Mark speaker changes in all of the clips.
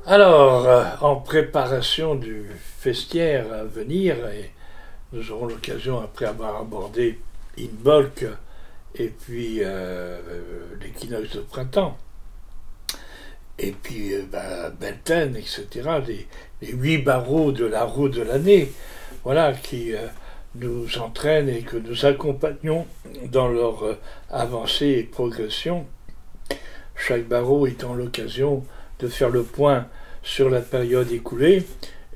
Speaker 1: Alors, en préparation du festiaire à venir, et nous aurons l'occasion, après avoir abordé Imbolc et puis l'équinoxe de printemps, et puis Beltane, etc., les 8 barreaux de la roue de l'année, voilà, qui nous entraînent et que nous accompagnons dans leur avancée et progression, chaque barreau étant l'occasion de faire le point sur la période écoulée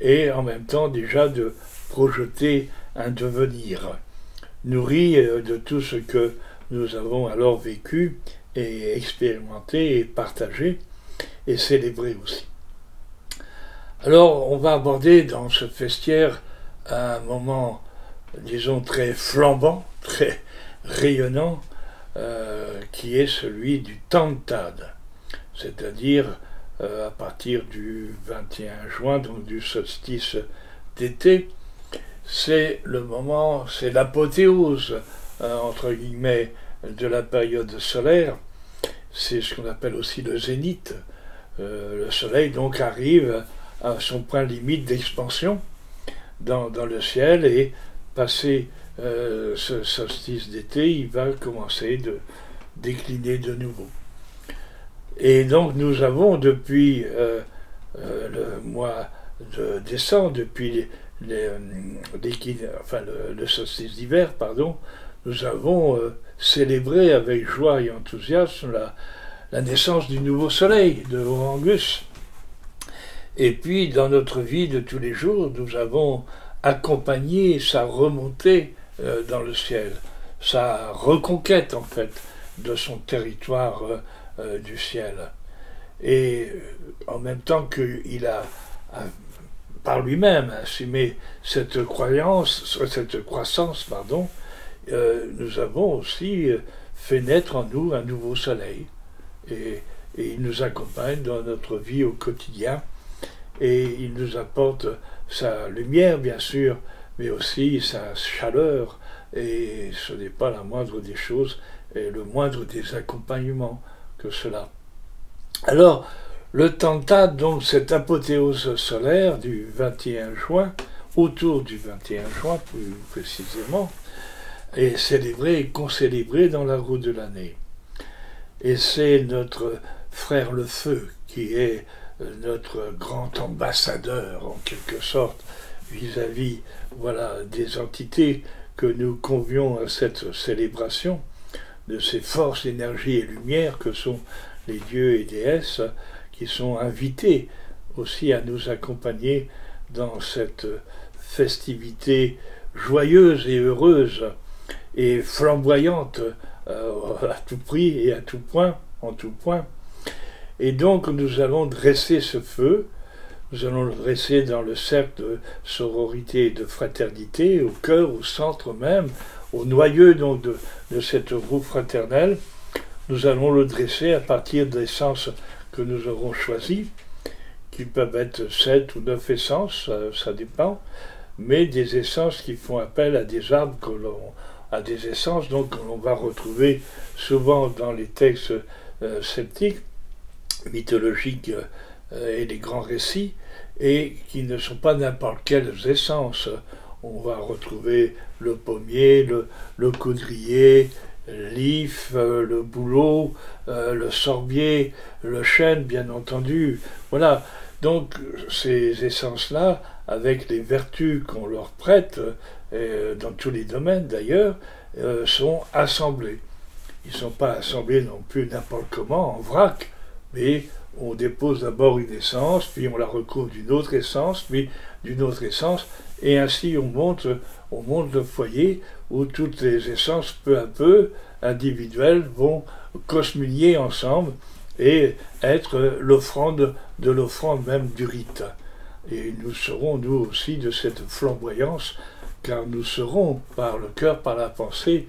Speaker 1: et en même temps déjà de projeter un devenir nourri de tout ce que nous avons alors vécu et expérimenté et partagé et célébré aussi. Alors on va aborder dans ce festiaire un moment, disons, très flambant, très rayonnant, qui est celui du Tantad, c'est-à-dire à partir du 21 juin, donc du solstice d'été. C'est le moment, c'est l'apothéose, entre guillemets, de la période solaire. C'est ce qu'on appelle aussi le zénith. Le soleil donc arrive à son point limite d'expansion dans le ciel, et passé ce solstice d'été, il va commencer de décliner de nouveau. Et donc nous avons depuis le mois de décembre, depuis le solstice d'hiver, pardon, nous avons célébré avec joie et enthousiasme la naissance du nouveau soleil, de Aurangus. Et puis dans notre vie de tous les jours, nous avons accompagné sa remontée dans le ciel, sa reconquête en fait de son territoire du ciel. Et en même temps qu'il a par lui-même assumé cette croissance, pardon, nous avons aussi fait naître en nous un nouveau soleil. Et il nous accompagne dans notre vie au quotidien, et il nous apporte sa lumière, bien sûr, mais aussi sa chaleur, et ce n'est pas la moindre des choses, et le moindre des accompagnements que cela. Alors, le Tantad, donc cette apothéose solaire du 21 juin, autour du 21 juin plus précisément, est célébré et concélébré dans la roue de l'année. Et c'est notre frère le feu qui est notre grand ambassadeur en quelque sorte vis-à-vis des entités que nous convions à cette célébration de ces forces, énergies et lumières que sont les dieux et déesses, qui sont invités aussi à nous accompagner dans cette festivité joyeuse et heureuse et flamboyante à tout prix et à tout point, en tout point. Et donc nous allons dresser ce feu, nous allons le dresser dans le cercle de sororité et de fraternité, au cœur, au centre même, au noyau donc de cette roue fraternelle. Nous allons le dresser à partir des essences que nous aurons choisies, qui peuvent être 7 ou 9 essences, ça dépend, mais des essences qui font appel à des arbres à des essences donc que l'on va retrouver souvent dans les textes celtiques, mythologiques et les grands récits, et qui ne sont pas n'importe quelles essences. On va retrouver le pommier, le coudrier, l'if, le bouleau, le sorbier, le chêne, bien entendu. Voilà, donc ces essences-là, avec les vertus qu'on leur prête, dans tous les domaines d'ailleurs, sont assemblés. Ils ne sont pas assemblés non plus n'importe comment, en vrac, mais on dépose d'abord une essence, puis on la recouvre d'une autre essence, puis d'une autre essence, et ainsi on monte le foyer où toutes les essences, peu à peu, individuelles, vont cosmunier ensemble et être l'offrande de l'offrande même du rite. Et nous serons, nous aussi, de cette flamboyance, car nous serons, par le cœur, par la pensée,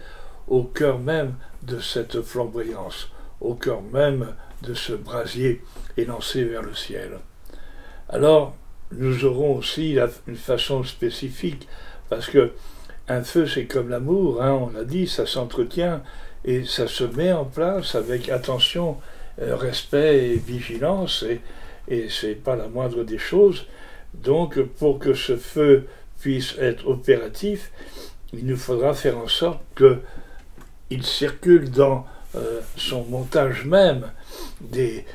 Speaker 1: au cœur même de cette flamboyance, au cœur même de ce brasier élancé vers le ciel. Alors, nous aurons aussi une façon spécifique, parce que un feu, c'est comme l'amour, on l'a dit, ça s'entretient et ça se met en place avec attention, respect et vigilance, et c'est pas la moindre des choses. Donc, pour que ce feu puisse être opératif, il nous faudra faire en sorte qu'il circule dans son montage même des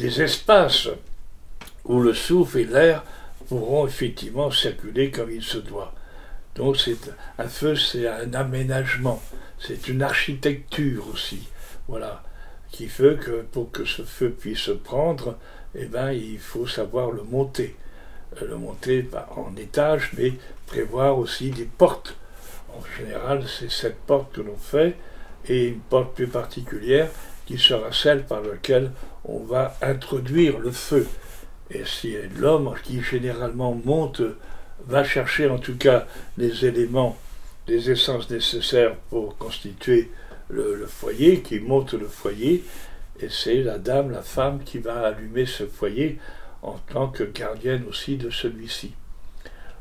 Speaker 1: espaces où le souffle et l'air pourront effectivement circuler comme il se doit. Donc un feu, c'est un aménagement, c'est une architecture aussi, voilà, qui fait que pour que ce feu puisse se prendre, eh ben, il faut savoir le monter. Le monter pas en étage, mais prévoir aussi des portes. En général, c'est cette porte que l'on fait, et une porte plus particulière qui sera celle par laquelle on va introduire le feu. Et c'est l'homme qui généralement monte, va chercher en tout cas les éléments, les essences nécessaires pour constituer le foyer, qui monte le foyer, et c'est la dame, la femme qui va allumer ce foyer en tant que gardienne aussi de celui-ci.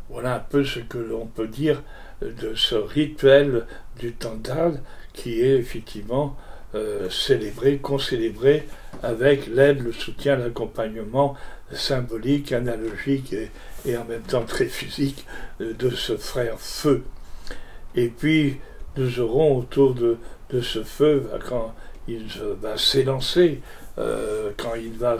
Speaker 1: Voilà un peu ce que l'on peut dire de ce rituel du Tantale qui est effectivement célébré, concélébré avec l'aide, le soutien, l'accompagnement symbolique, analogique et en même temps très physique de ce frère feu. Et puis nous aurons autour de ce feu, quand il va s'élancer, quand il va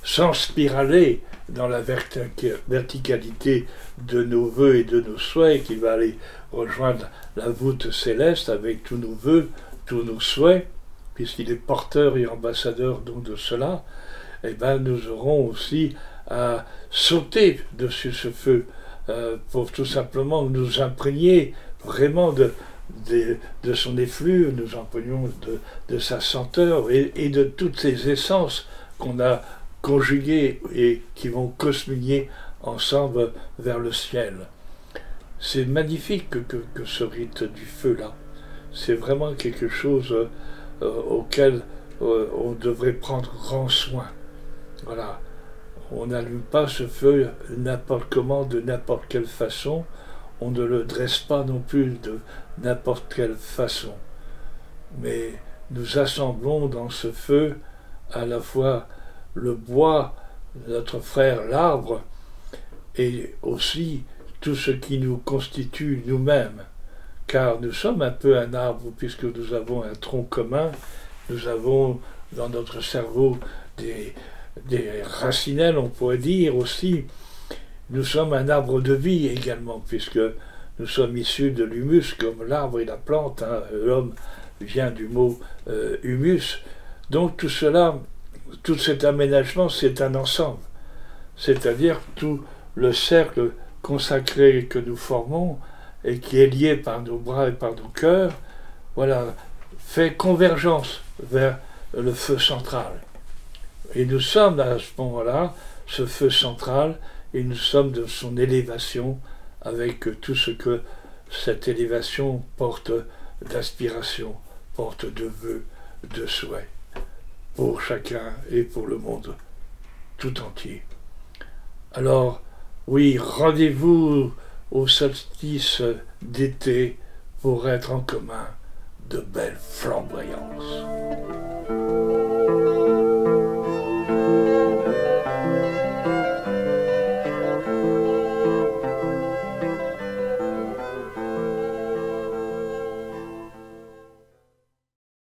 Speaker 1: s'enspiraler dans la verticalité de nos vœux et de nos souhaits, qu'il va aller rejoindre la voûte céleste avec tous nos vœux, tous nos souhaits, puisqu'il est porteur et ambassadeur donc de cela, eh ben nous aurons aussi à sauter dessus ce feu pour tout simplement nous imprégner vraiment de son effluve, nous imprégnons de sa senteur et de toutes ces essences qu'on a conjuguées et qui vont cosminier ensemble vers le ciel. C'est magnifique que ce rite du feu-là. C'est vraiment quelque chose auquel on devrait prendre grand soin. Voilà. On n'allume pas ce feu n'importe comment, de n'importe quelle façon. On ne le dresse pas non plus de n'importe quelle façon. Mais nous assemblons dans ce feu à la fois le bois, notre frère l'arbre, et aussi tout ce qui nous constitue nous-mêmes. Car nous sommes un peu un arbre, puisque nous avons un tronc commun, nous avons dans notre cerveau des racinelles, on pourrait dire aussi. Nous sommes un arbre de vie également, puisque nous sommes issus de l'humus, comme l'arbre et la plante. Hein. L'homme vient du mot humus. Donc tout cela, tout cet aménagement, c'est un ensemble. C'est-à-dire tout le cercle consacré que nous formons et qui est lié par nos bras et par nos cœurs, voilà, fait convergence vers le feu central. Et nous sommes à ce moment-là, ce feu central, et nous sommes de son élévation avec tout ce que cette élévation porte d'aspiration, porte de vœux, de souhaits, pour chacun et pour le monde tout entier. Alors, oui, rendez-vous au solstice d'été pour être en commun de belles flamboyances.